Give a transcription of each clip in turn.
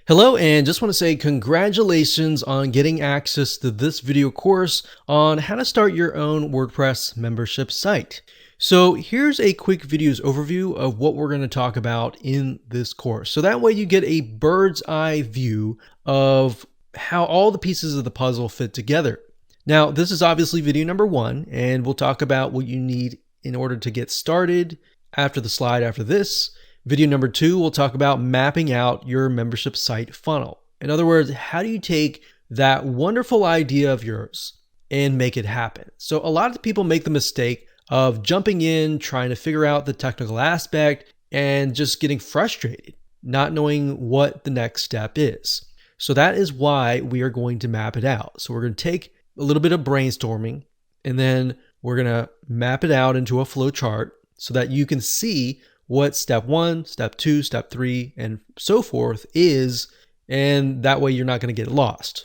Hello, and just want to say congratulations on getting access to this video course on how to start your own WordPress membership site. So here's a quick video's overview of what we're going to talk about in this course. So that way you get a bird's eye view of how all the pieces of the puzzle fit together. Now, this is obviously video number 1, and we'll talk about what you need in order to get started after the slide after this. Video number 2, we'll talk about mapping out your membership site funnel. In other words, how do you take that wonderful idea of yours and make it happen? So a lot of people make the mistake of jumping in, trying to figure out the technical aspect, and just getting frustrated, not knowing what the next step is. So that is why we are going to map it out. So we're going to take a little bit of brainstorming, and then we're going to map it out into a flow chart so that you can see what step 1, step 2, step 3, and so forth is, and that way you're not going to get lost.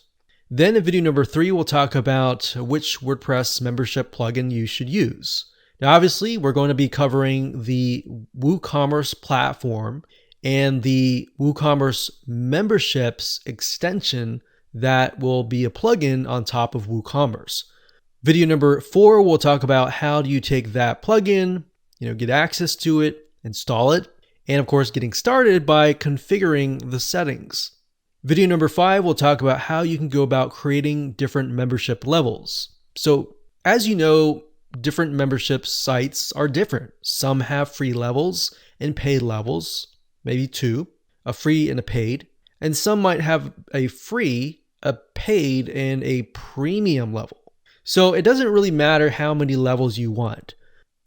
Then in video number 3, we'll talk about which WordPress membership plugin you should use. Now, obviously, we're going to be covering the WooCommerce platform and the WooCommerce memberships extension that will be a plugin on top of WooCommerce. Video number 4, we'll talk about how do you take that plugin, get access to it, install it, and of course getting started by configuring the settings. Video number 5, we'll talk about how you can go about creating different membership levels. So as you know, different membership sites are different. Some have free levels and paid levels, maybe 2, a free and a paid, and some might have a free, a paid, and a premium level. So it doesn't really matter how many levels you want.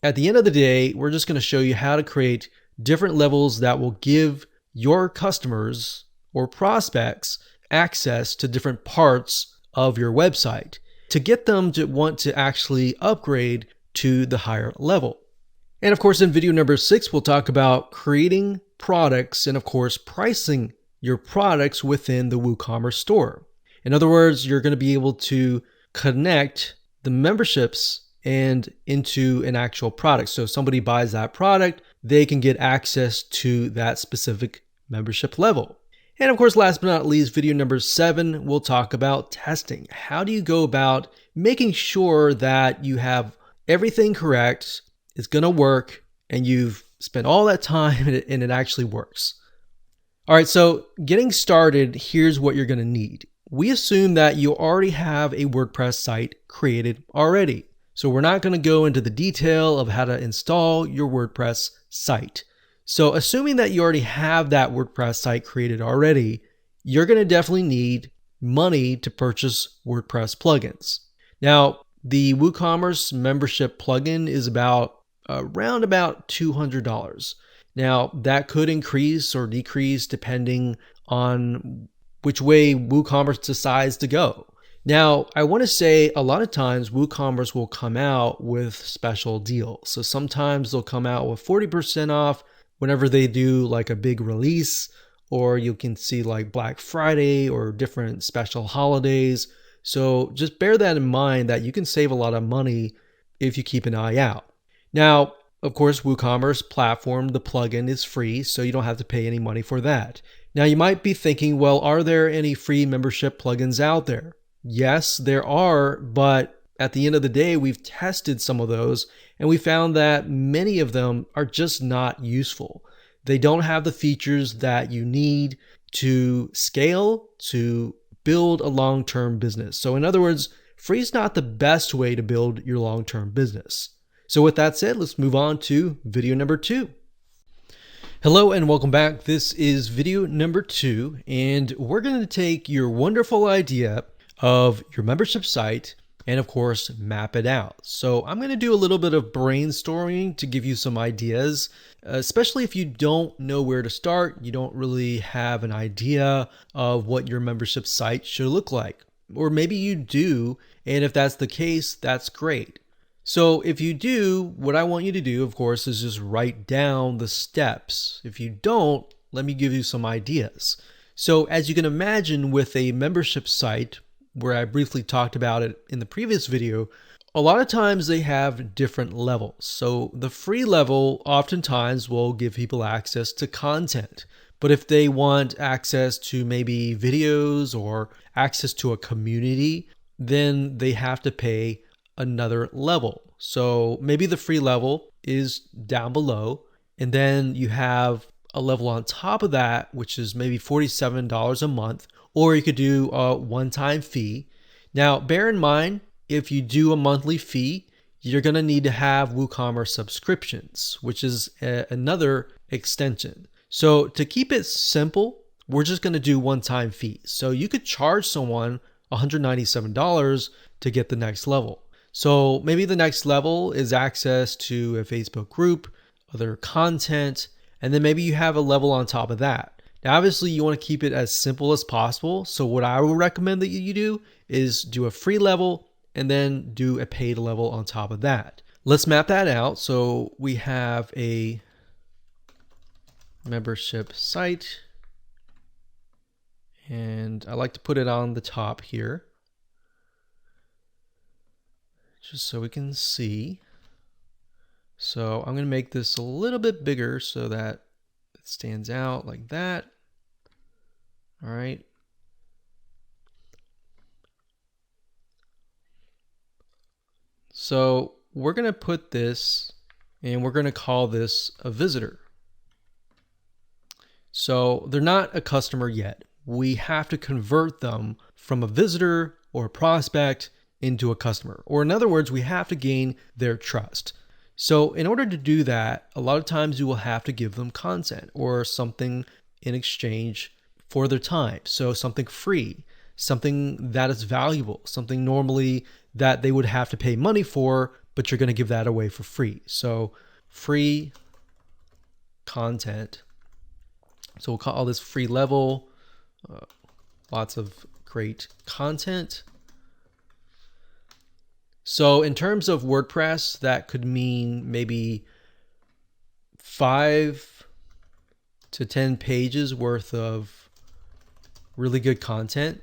At the end of the day, we're just going to show you how to create different levels that will give your customers or prospects access to different parts of your website to get them to want to actually upgrade to the higher level. And of course, in video number 6, we'll talk about creating products and of course, pricing your products within the WooCommerce store. In other words, you're going to be able to connect the memberships and into an actual product. So if somebody buys that product, they can get access to that specific membership level. And of course, last but not least, video number 7, we'll talk about testing. How do you go about making sure that you have everything correct, it's going to work, and you've spent all that time and it actually works? All right, so getting started, here's what you're going to need. We assume that you already have a WordPress site created already. So we're not going to go into the detail of how to install your WordPress site. So assuming that you already have that WordPress site created already, you're going to definitely need money to purchase WordPress plugins. Now, the WooCommerce membership plugin is around about $200. Now, that could increase or decrease depending on which way WooCommerce decides to go. Now, I want to say a lot of times WooCommerce will come out with special deals. So sometimes they'll come out with 40% off whenever they do like a big release, or you can see like Black Friday or different special holidays. So just bear that in mind that you can save a lot of money if you keep an eye out. Now, of course, WooCommerce platform, the plugin is free, so you don't have to pay any money for that. Now, you might be thinking, well, are there any free membership plugins out there? Yes, there are, but at the end of the day, we've tested some of those and we found that many of them are just not useful. They don't have the features that you need to scale, to build a long-term business. So in other words, free is not the best way to build your long-term business. So with that said, let's move on to video number 2. Hello and welcome back. This is video number 2, and we're going to take your wonderful idea of your membership site and of course map it out. So I'm going to do a little bit of brainstorming to give you some ideas, especially if you don't know where to start, you don't really have an idea of what your membership site should look like. Or maybe you do, and if that's the case, that's great. So if you do, what I want you to do, of course, is just write down the steps. If you don't, let me give you some ideas. So as you can imagine with a membership site, where I briefly talked about it in the previous video, a lot of times they have different levels. So the free level oftentimes will give people access to content, But if they want access to maybe videos or access to a community, then they have to pay another level. So maybe the free level is down below, and then you have a level on top of that, which is maybe $47 a month, or you could do a one-time fee. Now, bear in mind, if you do a monthly fee, you're going to need to have WooCommerce subscriptions, which is another extension. So to keep it simple, we're just going to do one-time fees. So you could charge someone $197 to get the next level. So maybe the next level is access to a Facebook group, other content, and then maybe you have a level on top of that. Now, obviously, you want to keep it as simple as possible. So what I would recommend that you do is do a free level and then do a paid level on top of that. Let's map that out. So we have a membership site, and I like to put it on the top here just so we can see. So I'm going to make this a little bit bigger so that it stands out like that. All right. So we're going to put this, and we're going to call this a visitor. So they're not a customer yet. We have to convert them from a visitor or a prospect into a customer. Or in other words, we have to gain their trust. So in order to do that, a lot of times you will have to give them content or something in exchange for their time. So something free, something that is valuable, something normally that they would have to pay money for, but you're going to give that away for free. So free content. So we'll call this free level. Lots of great content. So in terms of WordPress, that could mean maybe 5 to 10 pages worth of really good content.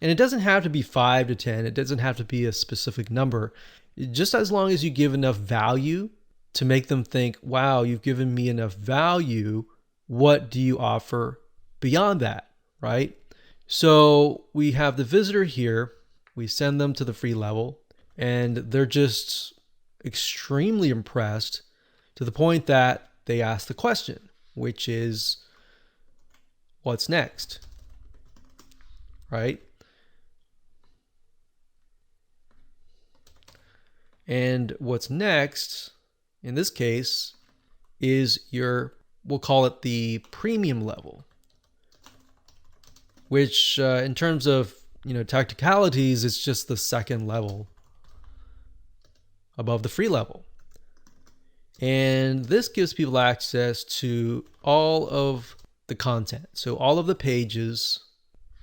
And it doesn't have to be 5 to 10. It doesn't have to be a specific number. Just as long as you give enough value to make them think, wow, you've given me enough value. What do you offer beyond that, right? So we have the visitor here. We send them to the free level, and they're just extremely impressed to the point that they ask the question, which is, what's next? Right? And what's next, in this case, is we'll call it the premium level, which in terms of technicalities, it's just the second level above the free level. And this gives people access to all of the content. So all of the pages.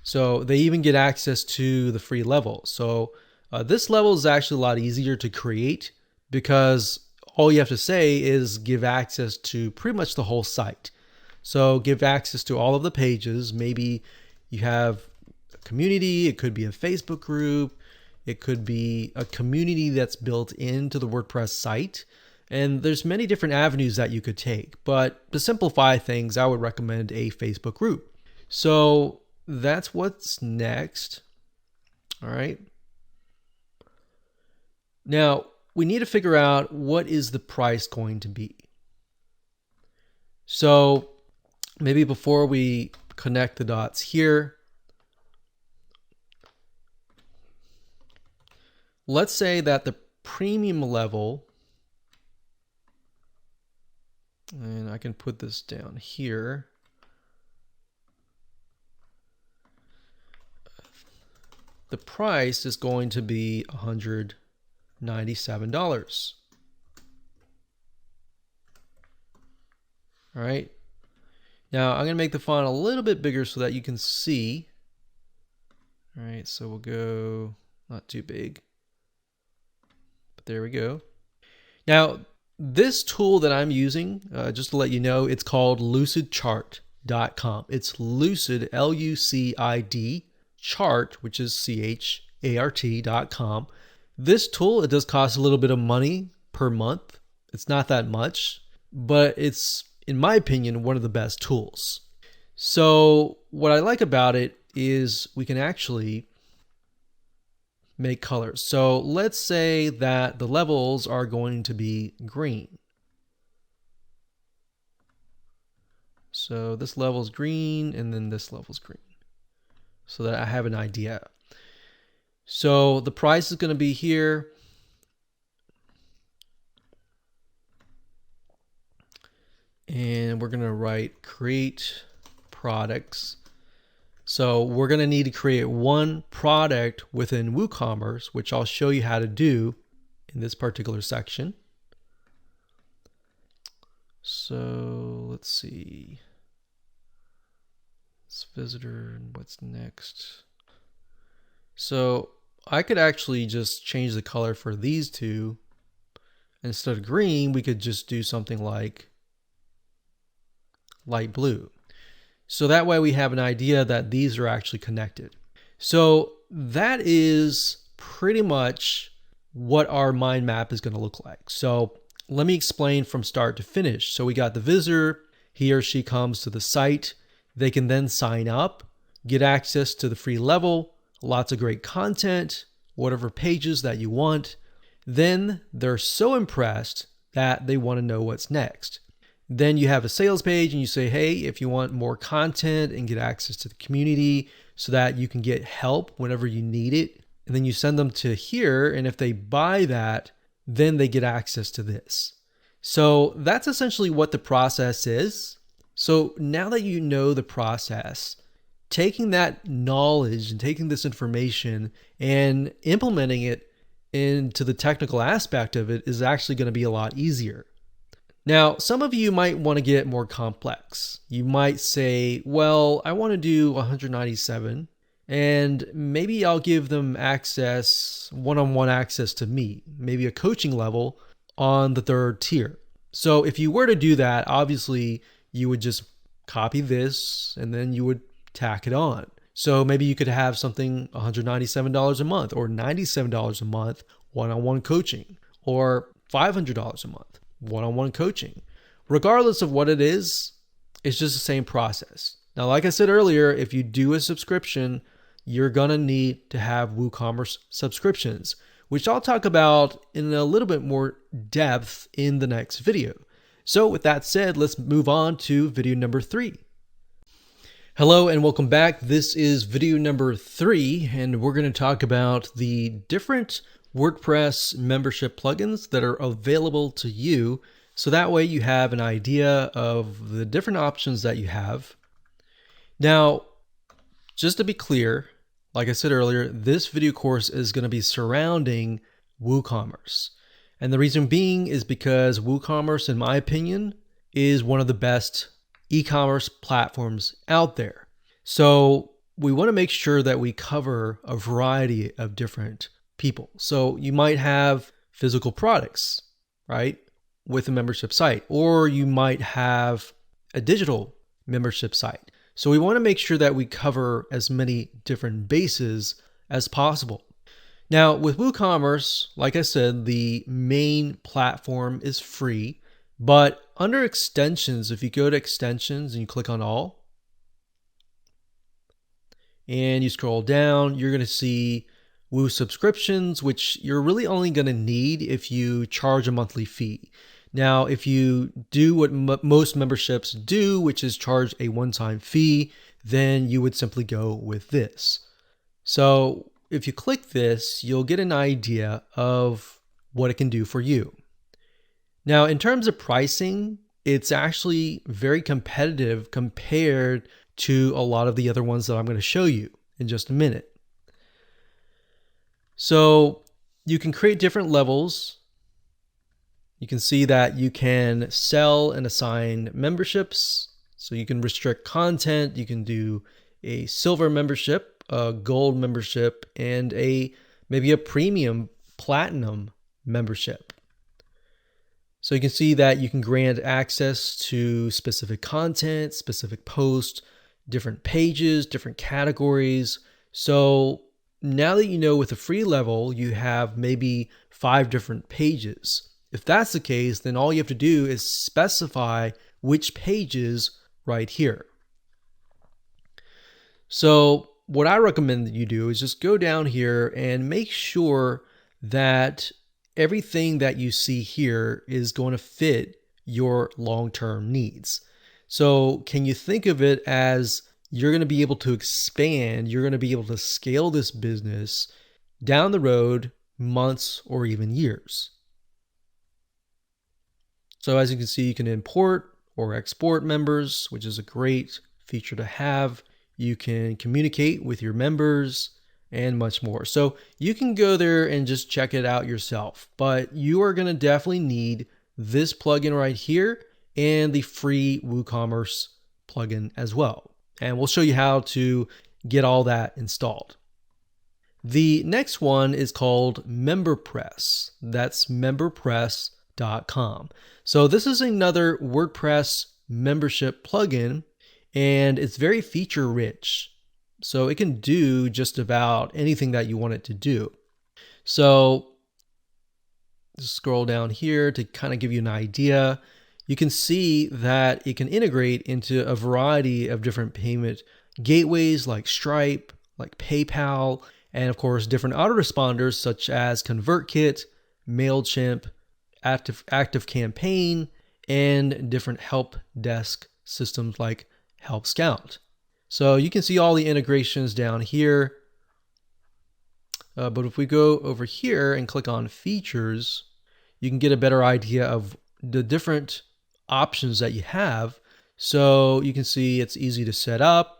So they even get access to the free level. So this level is actually a lot easier to create because all you have to say is give access to pretty much the whole site. So give access to all of the pages. Maybe you have community, it could be a Facebook group, it could be a community that's built into the WordPress site. And there's many different avenues that you could take. But to simplify things, I would recommend a Facebook group. So that's what's next. All right. Now, we need to figure out what is the price going to be. So maybe before we connect the dots here, let's say that the premium level, and I can put this down here. The price is going to be $197. All right. Now I'm going to make the font a little bit bigger so that you can see. All right, so we'll go not too big. But there we go. Now, this tool that I'm using, just to let you know, it's called lucidchart.com. It's Lucid, Lucid, chart, which is chart.com. This tool, it does cost a little bit of money per month. It's not that much, but it's in my opinion, one of the best tools. So what I like about it is we can actually make colors. So let's say that the levels are going to be green. So this level is green and then this level is green, so that I have an idea. So the price is going to be here. And we're going to write create products. So we're going to need to create one product within WooCommerce, which I'll show you how to do in this particular section. So let's see. It's visitor and what's next. So I could actually just change the color for these two. Instead of green, we could just do something like light blue. So that way we have an idea that these are actually connected. So that is pretty much what our mind map is going to look like. So let me explain from start to finish. So we got the visitor, he or she comes to the site. They can then sign up, get access to the free level, lots of great content, whatever pages that you want. Then they're so impressed that they want to know what's next. Then you have a sales page and you say, hey, if you want more content and get access to the community so that you can get help whenever you need it. And then you send them to here. And if they buy that, then they get access to this. So that's essentially what the process is. So now that you know the process, taking that knowledge and taking this information and implementing it into the technical aspect of it is actually going to be a lot easier. Now, some of you might want to get more complex. You might say, well, I want to do 197 and maybe I'll give them access, one-on-one access to me, maybe a coaching level on the third tier. So if you were to do that, obviously you would just copy this and then you would tack it on. So maybe you could have something $197 a month or $97 a month, one-on-one coaching, or $500 a month, one-on-one coaching. Regardless of what it is, it's just the same process. Now, like I said earlier, if you do a subscription, you're going to need to have WooCommerce subscriptions, which I'll talk about in a little bit more depth in the next video. So with that said, let's move on to video number 3. Hello and welcome back. This is video number 3, and we're going to talk about the different WordPress membership plugins that are available to you. So that way you have an idea of the different options that you have. Now, just to be clear, like I said earlier, this video course is going to be surrounding WooCommerce. And the reason being is because WooCommerce, in my opinion, is one of the best e-commerce platforms out there. So we want to make sure that we cover a variety of different people. So you might have physical products, right, with a membership site, or you might have a digital membership site. So we want to make sure that we cover as many different bases as possible. Now with WooCommerce, like I said, the main platform is free, but under extensions, if you go to extensions and you click on all, and you scroll down, you're going to see Woo subscriptions, which you're really only going to need if you charge a monthly fee. Now, if you do what most memberships do, which is charge a one-time fee, then you would simply go with this. So if you click this, you'll get an idea of what it can do for you. Now, in terms of pricing, it's actually very competitive compared to a lot of the other ones that I'm going to show you in just a minute. So you can create different levels. You can see that you can sell and assign memberships. So you can restrict content. You can do a silver membership, a gold membership, and maybe a premium platinum membership. So you can see that you can grant access to specific content, specific posts, different pages, different categories. So now that you know with the free level, you have maybe 5 different pages. If that's the case, then all you have to do is specify which pages right here. So what I recommend that you do is just go down here and make sure that everything that you see here is going to fit your long-term needs. So can you think of it as you're going to be able to expand, you're going to be able to scale this business down the road, months or even years. So as you can see, you can import or export members, which is a great feature to have. You can communicate with your members and much more. So you can go there and just check it out yourself, but you are going to definitely need this plugin right here and the free WooCommerce plugin as well. And we'll show you how to get all that installed. The next one is called MemberPress. That's memberpress.com. So this is another WordPress membership plugin, and it's very feature rich. So it can do just about anything that you want it to do. So just scroll down here to kind of give you an idea. You can see that it can integrate into a variety of different payment gateways like Stripe, like PayPal, and of course different autoresponders such as ConvertKit, MailChimp, ActiveCampaign, and different help desk systems like Help Scout. So you can see all the integrations down here. But if we go over here and click on features, you can get a better idea of the different options that you have. So you can see it's easy to set up.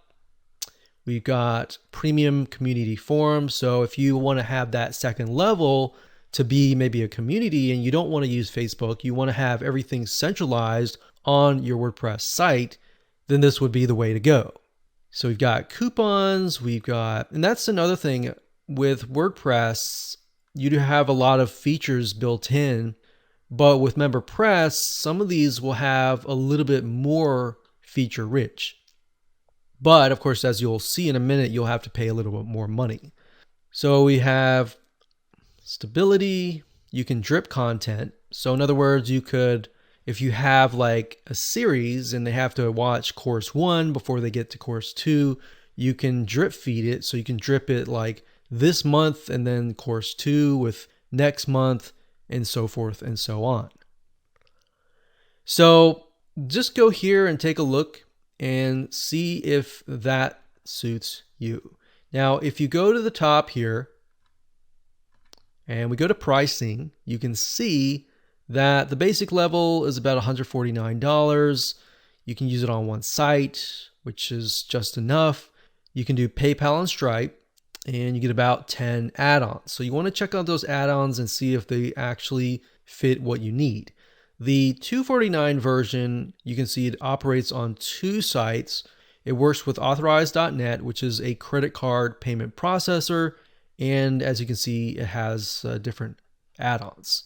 We've got premium community forums. So if you want to have that second level to be maybe a community and you don't want to use Facebook, you want to have everything centralized on your WordPress site, then this would be the way to go. So we've got coupons, and that's another thing with WordPress, you do have a lot of features built in. But with MemberPress, some of these will have a little bit more feature rich. But of course, as you'll see in a minute, you'll have to pay a little bit more money. So we have stability, you can drip content. So in other words, you could, if you have like a series and they have to watch course 1 before they get to course 2, you can drip feed it. So you can drip it like this month and then course 2 with next month, and so forth and so on. So just go here and take a look and see if that suits you. Now, if you go to the top here and we go to pricing, you can see that the basic level is about $149. You can use it on one site, which is just enough. You can do PayPal and Stripe, and you get about 10 add-ons. So you want to check out those add-ons and see if they actually fit what you need. The $249 version, you can see it operates on 2 sites. It works with Authorize.net, which is a credit card payment processor. And as you can see, it has different add-ons.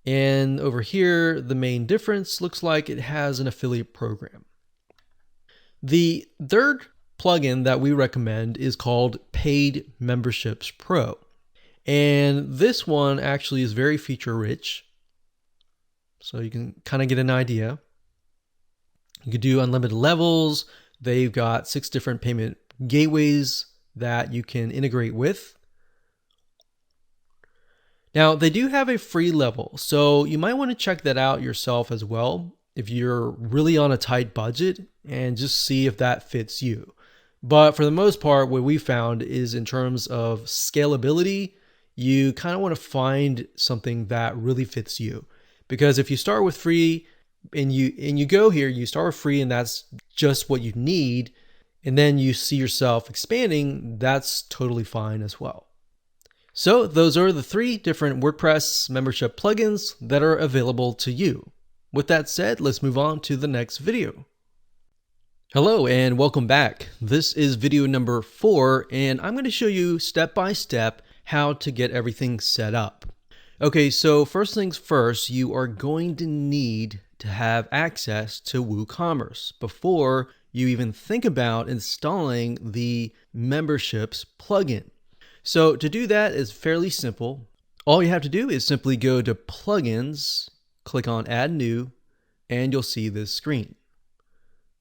And over here, the main difference looks like it has an affiliate program. The third plugin that we recommend is called Paid Memberships Pro. And this one actually is very feature rich. So you can kind of get an idea. You can do unlimited levels. They've got 6 different payment gateways that you can integrate with. Now, they do have a free level, so you might want to check that out yourself as well if you're really on a tight budget and just see if that fits you. But for the most part, what we found is in terms of scalability, you kind of want to find something that really fits you. Because if you start with free and you go here, you start with free and that's just what you need, and then you see yourself expanding, that's totally fine as well. So those are the 3 different WordPress membership plugins that are available to you. With that said, let's move on to the next video. Hello and welcome back. This is video number 4, and I'm going to show you step by step how to get everything set up. Okay, so first things first, you are going to need to have access to WooCommerce before you even think about installing the memberships plugin. So to do that is fairly simple. All you have to do is simply go to Plugins, click on Add New, and you'll see this screen.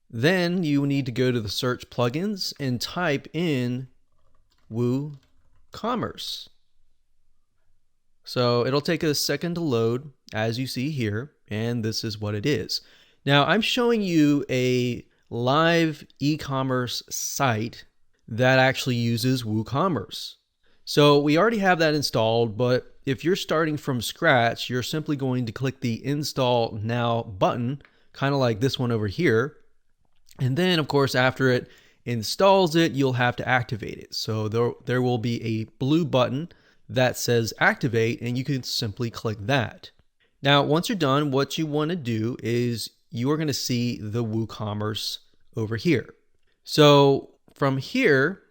Then you need to go to the search plugins and type in WooCommerce. So it'll take a second to load, as you see here, and this is what it is. Now I'm showing you a live e-commerce site that actually uses WooCommerce. So we already have that installed, but if you're starting from scratch, you're simply going to click the Install Now button, kind of like this one over here. And then, of course, after it installs it, you'll have to activate it. So there will be a blue button that says Activate, and you can simply click that. Now, once you're done, what you want to do is you are going to see the WooCommerce over here. So from here,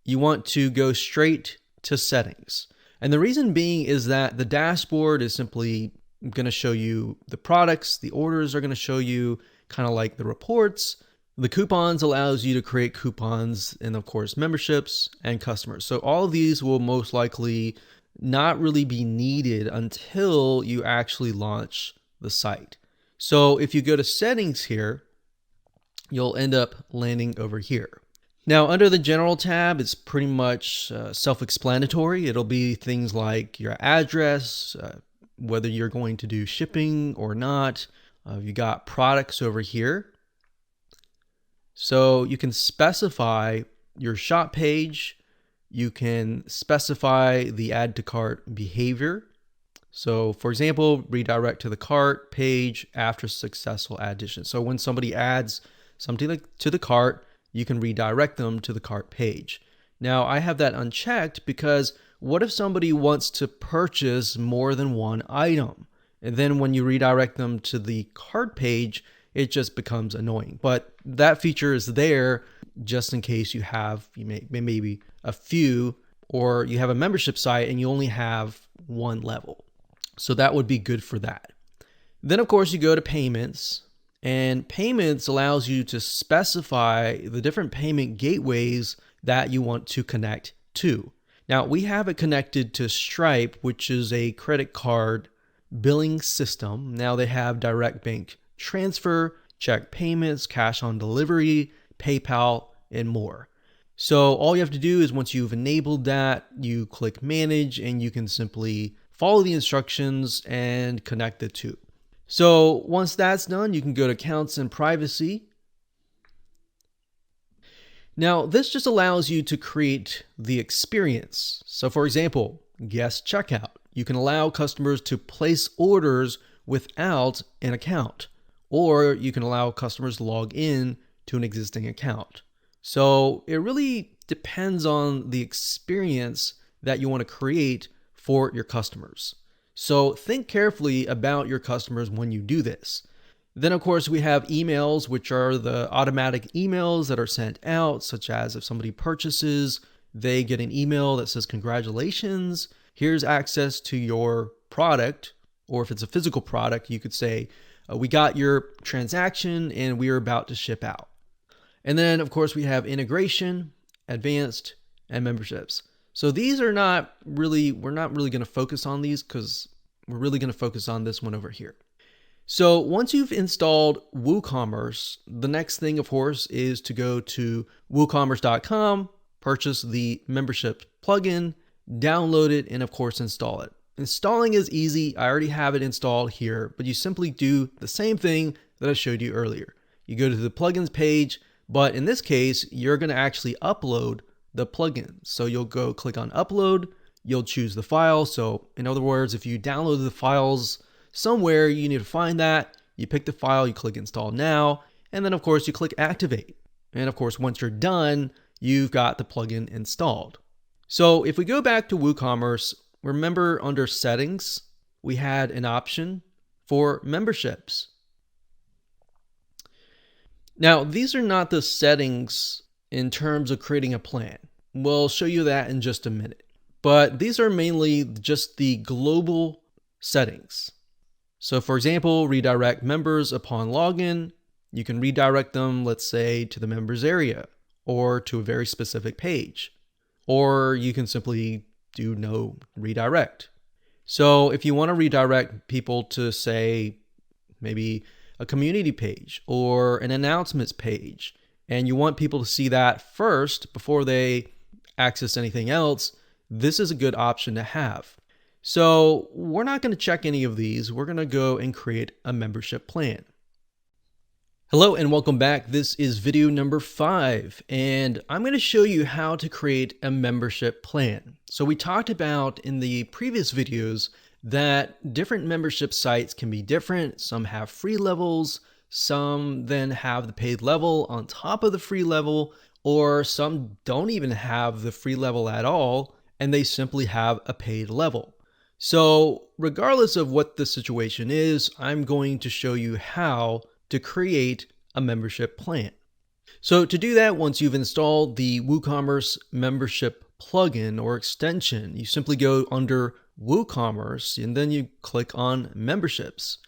you want to go straight to settings. And the reason being is that the dashboard is simply going to show you the products, the orders are going to show you kind of like the reports. The coupons allows you to create coupons, and of course memberships and customers. So all of these will most likely not really be needed until you actually launch the site. So if you go to settings here, you'll end up landing over here. Now under the general tab, it's pretty much self-explanatory. It'll be things like your address, whether you're going to do shipping or not. You got products over here. So you can specify your shop page. You can specify the add to cart behavior. So for example, redirect to the cart page after successful addition. So when somebody adds something to the cart, you can redirect them to the cart page. Now I have that unchecked because what if somebody wants to purchase more than one item? And then when you redirect them to the cart page, it just becomes annoying. But that feature is there just in case you have maybe a few, or you have a membership site and you only have one level. So that would be good for that. Then of course you go to payments, and payments allows you to specify the different payment gateways that you want to connect to. Now we have it connected to Stripe, which is a credit card billing system. Now they have direct bank transfer, check payments, cash on delivery, PayPal, and more. So all you have to do is once you've enabled that, you click manage and you can simply follow the instructions and connect the two. So once that's done, you can go to accounts and privacy. Now this just allows you to create the experience. So for example, guest checkout. You can allow customers to place orders without an account, or you can allow customers to log in to an existing account. So it really depends on the experience that you want to create for your customers. So think carefully about your customers when you do this. Then of course we have emails, which are the automatic emails that are sent out, such as if somebody purchases, they get an email that says, congratulations, here's access to your product. Or if it's a physical product, you could say, we got your transaction and we are about to ship out. And then of course we have integration, advanced, and memberships. So these are not really, we're not really going to focus on these because we're really going to focus on this one over here. So once you've installed WooCommerce, the next thing of course is to go to WooCommerce.com, purchase the membership plugin, download it, and of course install it. Installing is easy. I already have it installed here, but you simply do the same thing that I showed you earlier. You go to the plugins page, but in this case, you're going to actually upload the plugin. So you'll go click on upload, you'll choose the file. So in other words, if you download the files somewhere, you need to find that. You pick the file, you click install now, and then of course you click activate. And of course, once you're done, you've got the plugin installed. So if we go back to WooCommerce, remember under settings, we had an option for memberships. Now, these are not the settings in terms of creating a plan. We'll show you that in just a minute. But these are mainly just the global settings. So for example, redirect members upon login. You can redirect them, let's say, to the members area or to a very specific page. Or you can simply do no redirect. So if you want to redirect people to, say, maybe a community page or an announcements page, and you want people to see that first before they access anything else, this is a good option to have. So we're not going to check any of these. We're going to go and create a membership plan. Hello and welcome back. This is video number 5, and I'm going to show you how to create a membership plan. So we talked about in the previous videos that different membership sites can be different. Some have free levels, some then have the paid level on top of the free level, or some don't even have the free level at all, and they simply have a paid level. So regardless of what the situation is, I'm going to show you how to create a membership plan. So to do that, once you've installed the WooCommerce membership plugin or extension, you simply go under WooCommerce and then you click on memberships.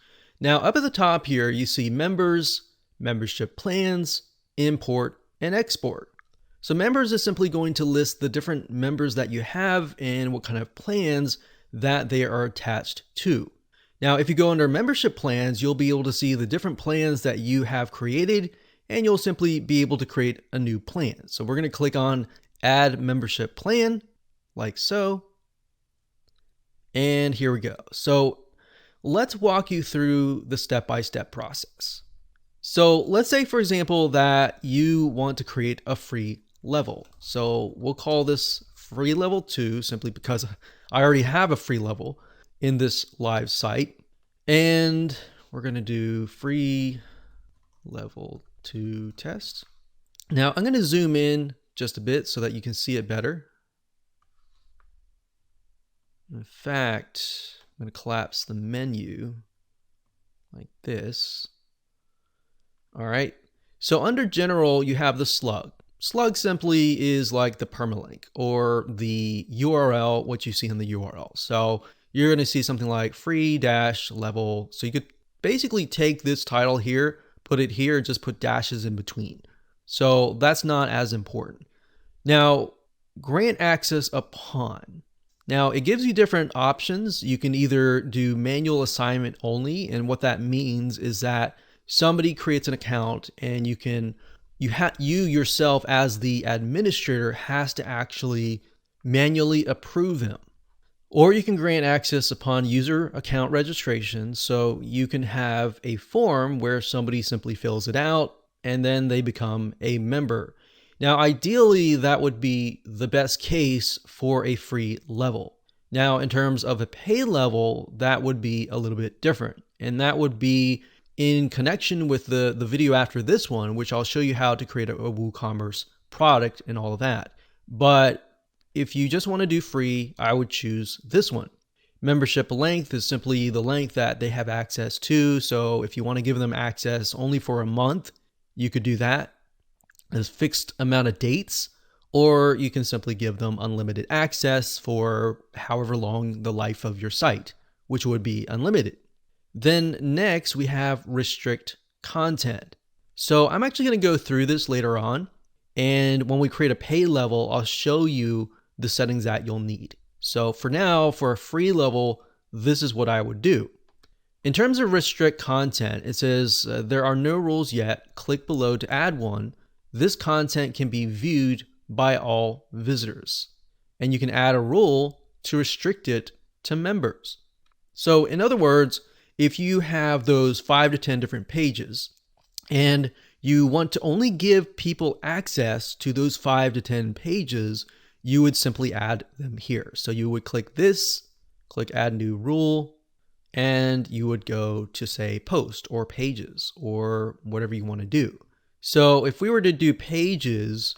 Now up at the top here, you see members, membership plans, import, and export. So members is simply going to list the different members that you have and what kind of plans that they are attached to. Now, if you go under membership plans, you'll be able to see the different plans that you have created, and you'll simply be able to create a new plan. So we're going to click on add membership plan like so. And here we go. So let's walk you through the step-by-step process. So let's say, for example, that you want to create a free level. So we'll call this free level 2 simply because I already have a free level in this live site, and we're going to do free level 2 test. Now I'm going to zoom in just a bit so that you can see it better. In fact, I'm going to collapse the menu like this. All right, so under general you have the slug. Slug simply is like the permalink or the URL, what you see in the URL. So you're going to see something like free-level. So you could basically take this title here, put it here, just put dashes in between. So that's not as important. Now, grant access upon. Now, it gives you different options. You can either do manual assignment only, and what that means is that somebody creates an account and you yourself as the administrator has to actually manually approve them. Or you can grant access upon user account registration, so you can have a form where somebody simply fills it out and then they become a member. Now, ideally, that would be the best case for a free level. Now, in terms of a pay level, that would be a little bit different, and that would be in connection with the video after this one, which I'll show you how to create a WooCommerce product and all of that. But if you just want to do free, I would choose this one. Membership length is simply the length that they have access to. So if you want to give them access only for a month, you could do that. There's fixed amount of dates, or you can simply give them unlimited access for however long the life of your site, which would be unlimited. Then next we have restrict content. So I'm actually going to go through this later on. And when we create a pay level, I'll show you the settings that you'll need. So for now, for a free level, this is what I would do. In terms of restrict content, it says there are no rules yet. Click below to add one. This content can be viewed by all visitors. And you can add a rule to restrict it to members. So in other words, if you have those 5 to 10 different pages and you want to only give people access to those 5 to 10 pages, you would simply add them here. So you would click this, click add new rule, and you would go to say post or pages or whatever you want to do. So if we were to do pages,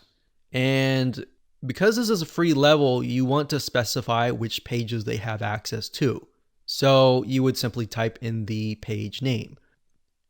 and because this is a free level, you want to specify which pages they have access to. So you would simply type in the page name.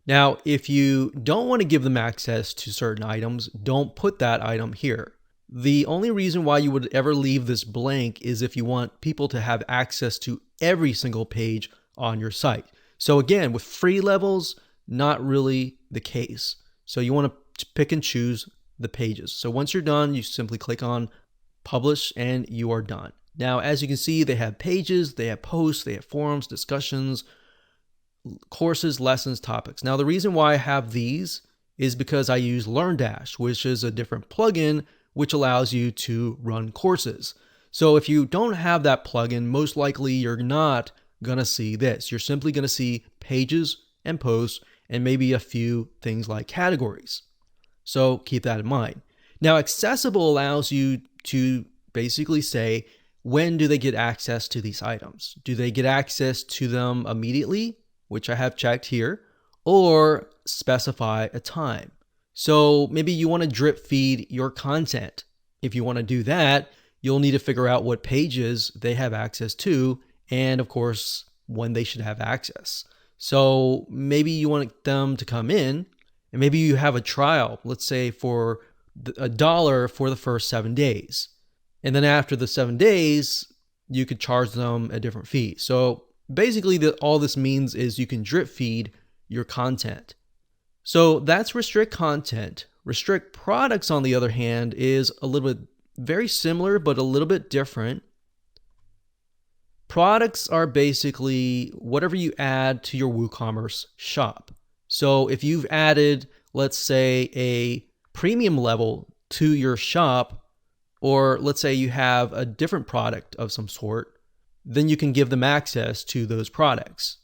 Now, if you don't want to give them access to certain items, don't put that item here. The only reason why you would ever leave this blank is if you want people to have access to every single page on your site. So again, with free levels, not really the case. So you want to pick and choose the pages. So once you're done, you simply click on publish and you are done. Now, as you can see, they have pages, they have posts, they have forums, discussions, courses, lessons, topics. Now, the reason why I have these is because I use LearnDash, which is a different plugin which allows you to run courses. So if you don't have that plugin, most likely you're not going to see this. You're simply going to see pages and posts and maybe a few things like categories. So keep that in mind. Now, accessible allows you to basically say, when do they get access to these items? Do they get access to them immediately, which I have checked here, or specify a time? So maybe you want to drip feed your content. If you want to do that, you'll need to figure out what pages they have access to, and of course, when they should have access. So maybe you want them to come in, and maybe you have a trial, let's say for $1 for the first 7 days. And then after the 7 days, you could charge them a different fee. So basically all this means is you can drip feed your content. So that's restrict content. Restrict products, on the other hand, is a little bit very similar, but a little bit different. Products are basically whatever you add to your WooCommerce shop. So if you've added, let's say, a premium level to your shop, or let's say you have a different product of some sort, then you can give them access to those products.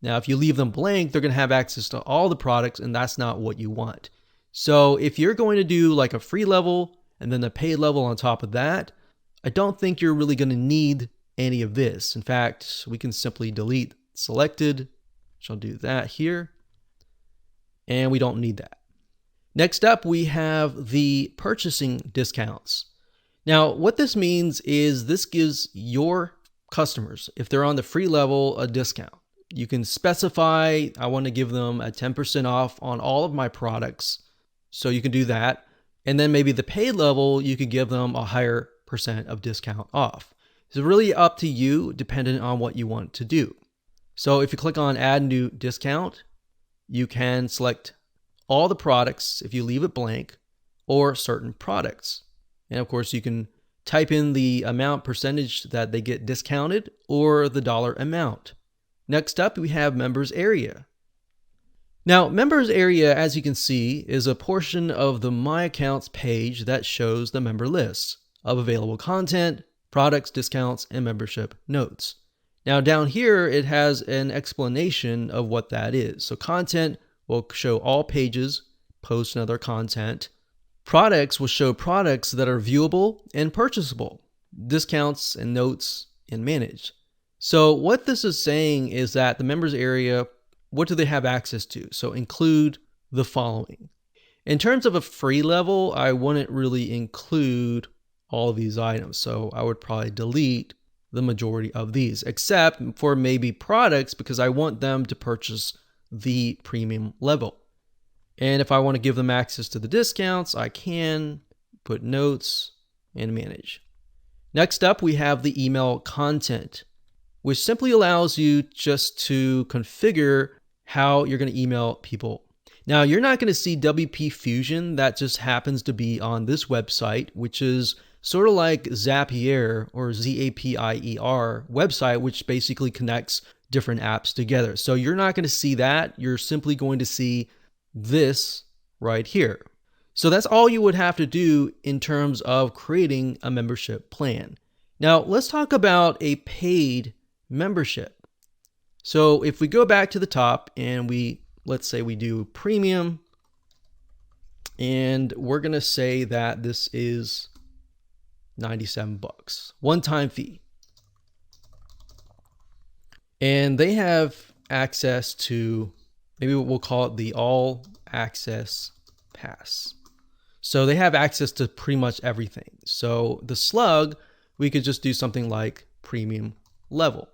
Now, if you leave them blank, they're going to have access to all the products, and that's not what you want. So if you're going to do like a free level and then a paid level on top of that, I don't think you're really going to need any of this. In fact, we can simply delete selected, which I'll do that here, and we don't need that. Next up, we have the purchasing discounts. Now, what this means is this gives your customers, if they're on the free level, a discount. You can specify, I want to give them a 10% off on all of my products. So you can do that. And then maybe the paid level, you could give them a higher percent of discount off. It's really up to you, dependent on what you want to do. So if you click on add new discount, you can select all the products if you leave it blank, or certain products. And of course, you can type in the amount percentage that they get discounted or the dollar amount. Next up, we have members area. Now, members area, as you can see, is a portion of the My Accounts page that shows the member lists of available content, products, discounts, and membership notes. Now, down here, it has an explanation of what that is. So content will show all pages, posts, and other content. Products will show products that are viewable and purchasable, discounts and notes, and managed. So what this is saying is that the members area, what do they have access to? So include the following. In terms of a free level, I wouldn't really include all of these items. So I would probably delete the majority of these, except for maybe products, because I want them to purchase the premium level. And if I want to give them access to the discounts, I can put notes and manage. Next up, we have the email content, which simply allows you just to configure how you're going to email people. Now, you're not going to see WP Fusion. That just happens to be on this website, which is sort of like Zapier or Zapier website, which basically connects different apps together. So you're not going to see that. You're simply going to see this right here. So that's all you would have to do in terms of creating a membership plan. Now, let's talk about a paid membership. So if we go back to the top and let's say we do premium, and we're going to say that this is $97, one-time fee. And they have access to, maybe we'll call it the all access pass. So they have access to pretty much everything. So the slug, we could just do something like premium level.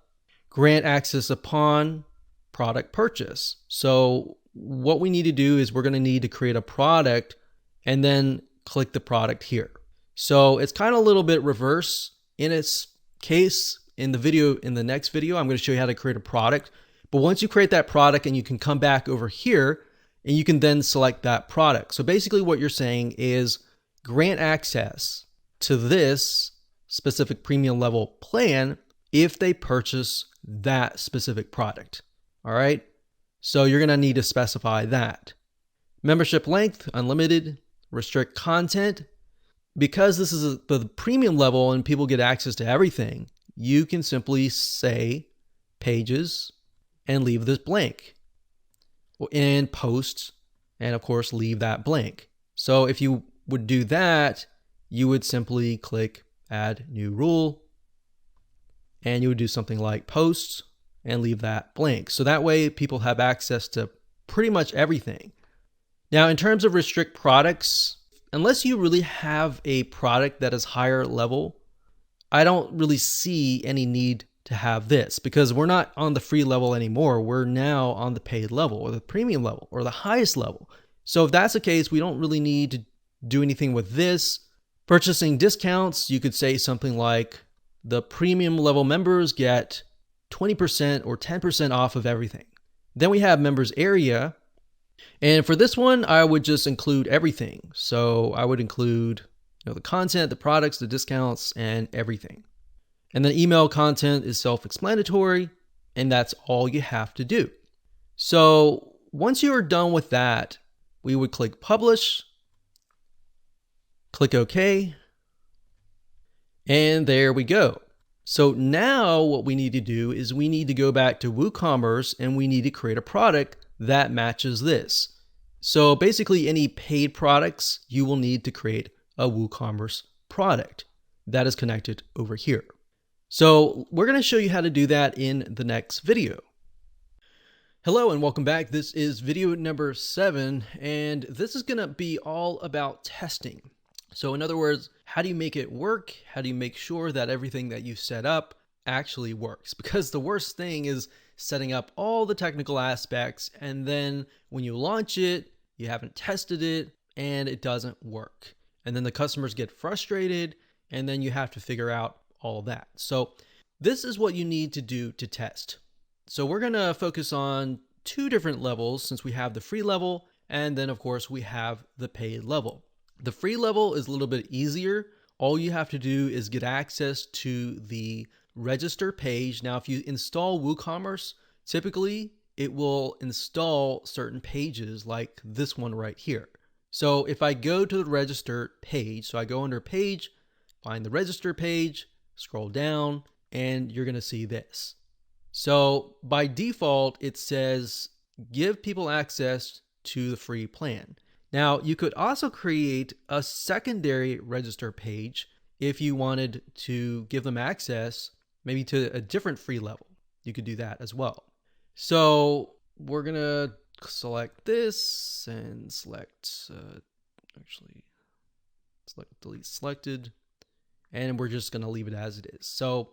Grant access upon product purchase. So what we need to do is we're going to need to create a product and then click the product here. So it's kind of a little bit reverse in its case. In the next video, I'm going to show you how to create a product. But once you create that product, and you can come back over here and you can then select that product. So basically what you're saying is grant access to this specific premium level plan if they purchase that specific product. All right. So you're going to need to specify that. Membership length, unlimited. Restrict content. Because this is the premium level and people get access to everything, you can simply say pages and leave this blank. And posts, and of course leave that blank. So if you would do that, you would simply click add new rule, and you would do something like posts and leave that blank. So that way people have access to pretty much everything. Now, in terms of restrict products, unless you really have a product that is higher level, I don't really see any need to have this, because we're not on the free level anymore. We're now on the paid level or the premium level or the highest level. So if that's the case, we don't really need to do anything with this. Purchasing discounts, you could say something like the premium level members get 20% or 10% off of everything. Then we have members area. And for this one, I would just include everything. So I would include the content, the products, the discounts, and everything. And then email content is self-explanatory, and that's all you have to do. So once you are done with that, we would click publish, click OK, and there we go. So now what we need to do is we need to go back to WooCommerce and we need to create a product that matches this. So basically any paid products, you will need to create a WooCommerce product that is connected over here. So we're going to show you how to do that in the next video. Hello and welcome back. This is video number 7, and this is going to be all about testing. So in other words, how do you make it work? How do you make sure that everything that you set up actually works? Because the worst thing is setting up all the technical aspects, and then when you launch it, you haven't tested it and it doesn't work. And then the customers get frustrated, and then you have to figure out all of that. So this is what you need to do to test. So we're going to focus on 2 different levels, since we have the free level and then of course we have the paid level. The free level is a little bit easier. All you have to do is get access to the register page. Now, if you install WooCommerce, typically it will install certain pages like this one right here. So if I go to the register page, so I go under page, find the register page, scroll down, and you're going to see this. So by default, it says give people access to the free plan. Now, you could also create a secondary register page if you wanted to give them access maybe to a different free level. You could do that as well. So we're going to select this and select, select delete selected, and we're just going to leave it as it is. So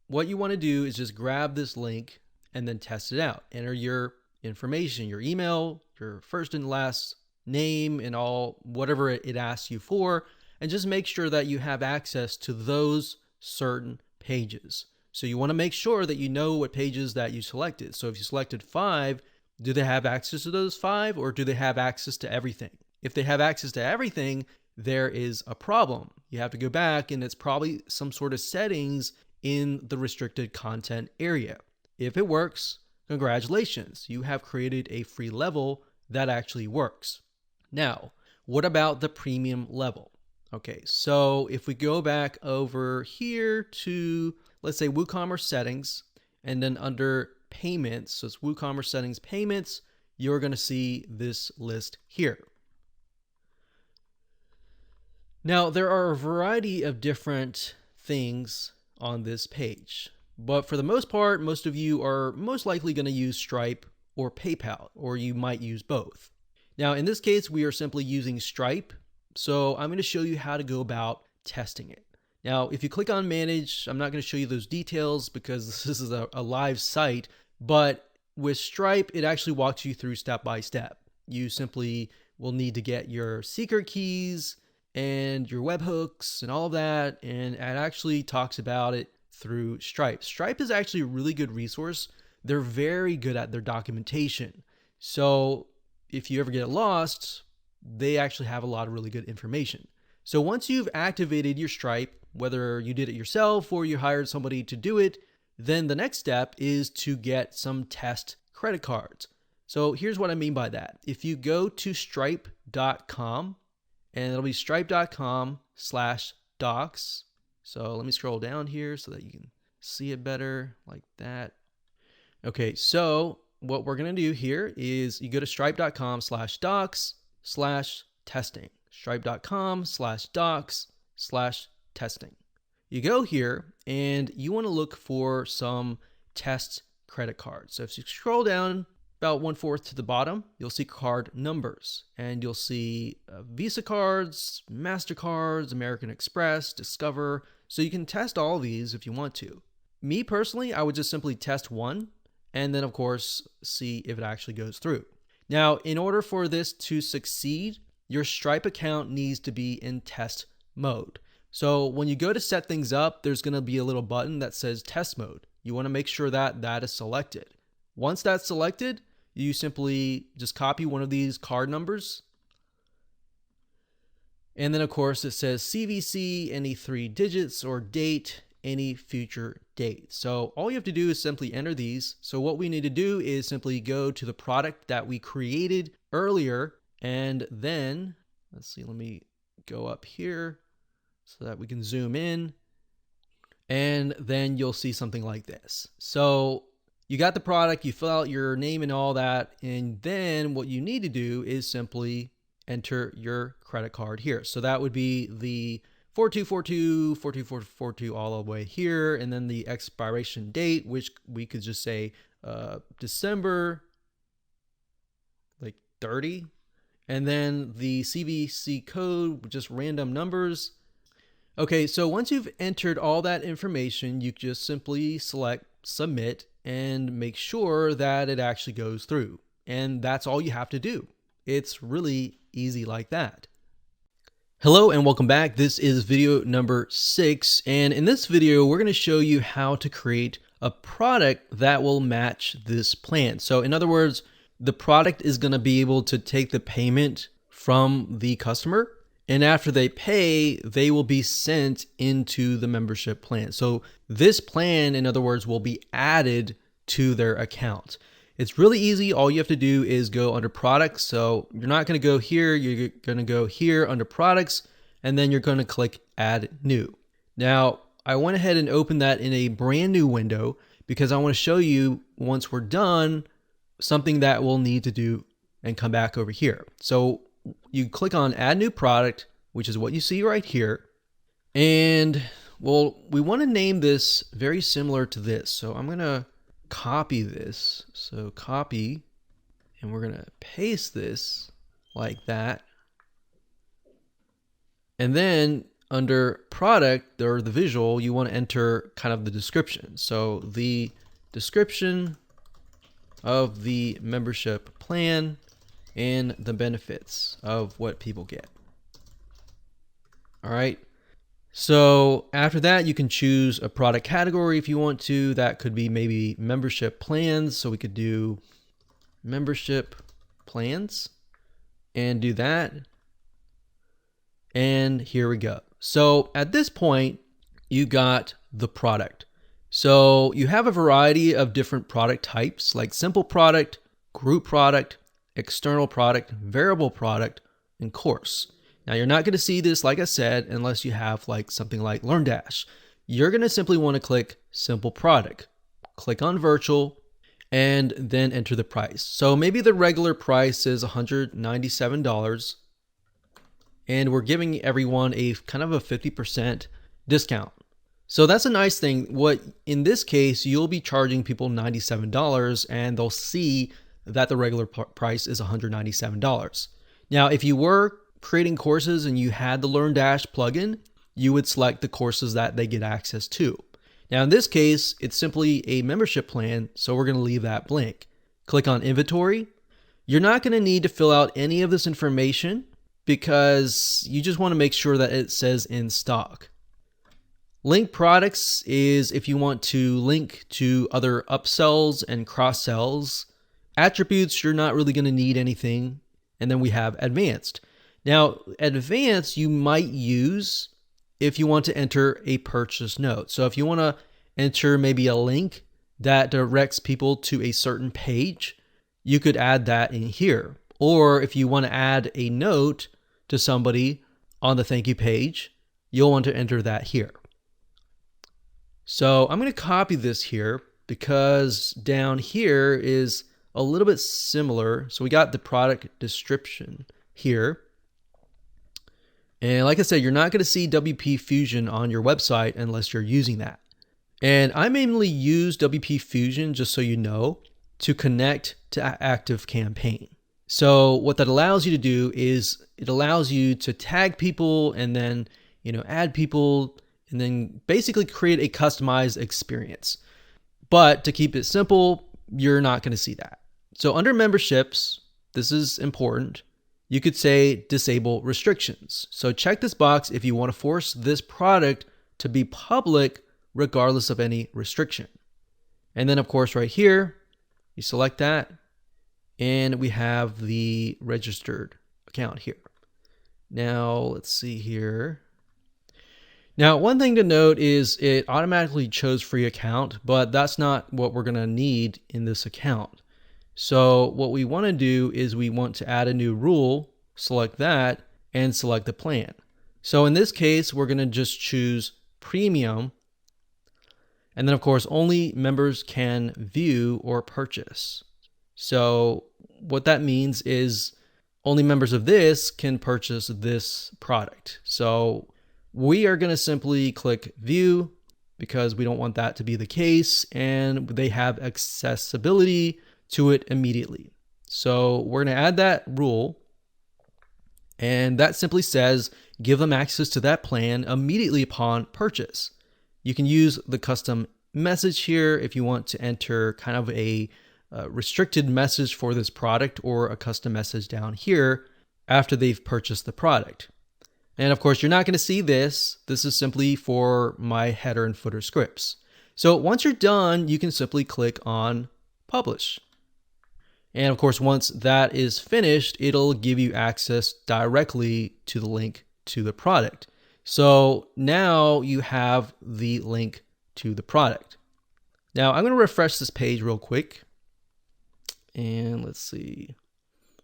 what you want to do is just grab this link and then test it out. Enter your information, your email, your first and last name, and all whatever it asks you for, and just make sure that you have access to those certain pages. So you want to make sure that you know what pages that you selected. So if you selected 5, do they have access to those 5, or do they have access to everything? If they have access to everything, there is a problem. You have to go back, and it's probably some sort of settings in the restricted content area. If it works, congratulations, you have created a free level that actually works. Now, what about the premium level? Okay, so if we go back over here to, let's say, WooCommerce settings, and then under payments, so it's WooCommerce settings payments, you're going to see this list here. Now, there are a variety of different things on this page, but for the most part, most of you are most likely going to use Stripe or PayPal, or you might use both. Now, in this case, we are simply using Stripe, so I'm going to show you how to go about testing it. Now, if you click on Manage, I'm not going to show you those details because this is a live site, but with Stripe, it actually walks you through step by step. You simply will need to get your secret keys and your webhooks and all of that, and it actually talks about it through Stripe. Stripe is actually a really good resource. They're very good at their documentation. So if you ever get lost, they actually have a lot of really good information. So once you've activated your Stripe, whether you did it yourself or you hired somebody to do it, then the next step is to get some test credit cards. So here's what I mean by that. If you go to stripe.com, and it'll be stripe.com/docs. So let me scroll down here so that you can see it better like that. Okay, so what we're going to do here is you go to stripe.com/docs/testing. Stripe.com/docs/testing. You go here and you want to look for some test credit cards. So if you scroll down about 1/4 to the bottom, you'll see card numbers, and you'll see Visa cards, MasterCards, American Express, Discover. So you can test all of these if you want to. Me personally, I would just simply test one, and then of course see if it actually goes through. Now, in order for this to succeed, your Stripe account needs to be in test mode. So when you go to set things up, there's going to be a little button that says test mode. You want to make sure that that is selected. Once that's selected, you simply just copy one of these card numbers. And then of course it says CVC, any 3 digits, or date, any future date. So all you have to do is simply enter these. So what we need to do is simply go to the product that we created earlier, and then, let's see, let me go up here so that we can zoom in, and then you'll see something like this. So you got the product, you fill out your name and all that, and then what you need to do is simply enter your credit card here. So that would be the 4242, 4242 all the way here, and then the expiration date, which we could just say December like 30, and then the CVC code, just random numbers. Okay, so once you've entered all that information, you just simply select submit and make sure that it actually goes through. And that's all you have to do. It's really easy like that. Hello and welcome back. This is video number 6. And in this video, we're going to show you how to create a product that will match this plan. So in other words, the product is going to be able to take the payment from the customer, and after they pay, they will be sent into the membership plan. So this plan, in other words, will be added to their account. It's really easy. All you have to do is go under products. So you're not going to go here. You're going to go here under products, and then you're going to click add new. Now, I went ahead and opened that in a brand new window because I want to show you, once we're done, something that we'll need to do and come back over here. So you click on add new product, which is what you see right here. And well, we want to name this very similar to this. So I'm going to copy this. So copy, and we're going to paste this like that. And then under product, or the visual, you want to enter kind of the description. So the description of the membership plan and the benefits of what people get. All right. So after that, you can choose a product category if you want to. That could be maybe membership plans. So we could do membership plans and do that. And here we go. So at this point, you got the product. So you have a variety of different product types, like simple product, group product, external product, variable product, and course. Now you're not going to see this, like I said, unless you have like something like LearnDash. You're going to simply want to click simple product, click on virtual, and then enter the price. So maybe the regular price is $197, and we're giving everyone a kind of a 50% discount. So that's a nice thing. What in this case, you'll be charging people $97, and they'll see that the regular price is $197. Now, if you were creating courses and you had the LearnDash plugin, you would select the courses that they get access to. Now, in this case, it's simply a membership plan, so we're going to leave that blank. Click on inventory. You're not going to need to fill out any of this information because you just want to make sure that it says in stock. Link products is if you want to link to other upsells and cross-sells. Attributes, you're not really going to need anything. And then we have advanced. Now, advanced you might use if you want to enter a purchase note. So if you want to enter maybe a link that directs people to a certain page, you could add that in here. Or if you want to add a note to somebody on the thank you page, you'll want to enter that here. So I'm going to copy this here because down here is a little bit similar. So we got the product description here. And like I said, you're not going to see WP Fusion on your website unless you're using that. And I mainly use WP Fusion, just so you know, to connect to ActiveCampaign. So what that allows you to do is it allows you to tag people and then, add people and then basically create a customized experience. But to keep it simple, you're not going to see that. So under memberships, this is important. You could say disable restrictions. So check this box if you want to force this product to be public regardless of any restriction. And then of course right here, you select that and we have the registered account here. Now let's see here. Now, one thing to note is it automatically chose free account, but that's not what we're going to need in this account. So what we want to do is we want to add a new rule, select that, and select the plan. So in this case, we're going to just choose premium. And then of course, only members can view or purchase. So what that means is only members of this can purchase this product. So we are going to simply click view because we don't want that to be the case, and they have accessibility to it immediately. So we're going to add that rule, and that simply says give them access to that plan immediately upon purchase. You can use the custom message here if you want to enter kind of a restricted message for this product, or a custom message down here after they've purchased the product. And of course, you're not going to see this. This is simply for my header and footer scripts. So once you're done, you can simply click on publish. And of course, once that is finished, it'll give you access directly to the link to the product. So now you have the link to the product. Now I'm going to refresh this page real quick. And let's see.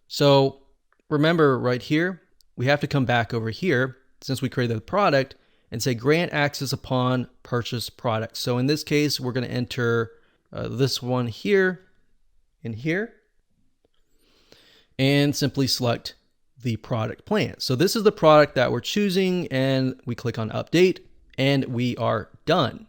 So remember right here, we have to come back over here since we created the product and say grant access upon purchase product. So in this case, we're going to enter this one here and here and simply select the product plan. So this is the product that we're choosing, and we click on update and we are done.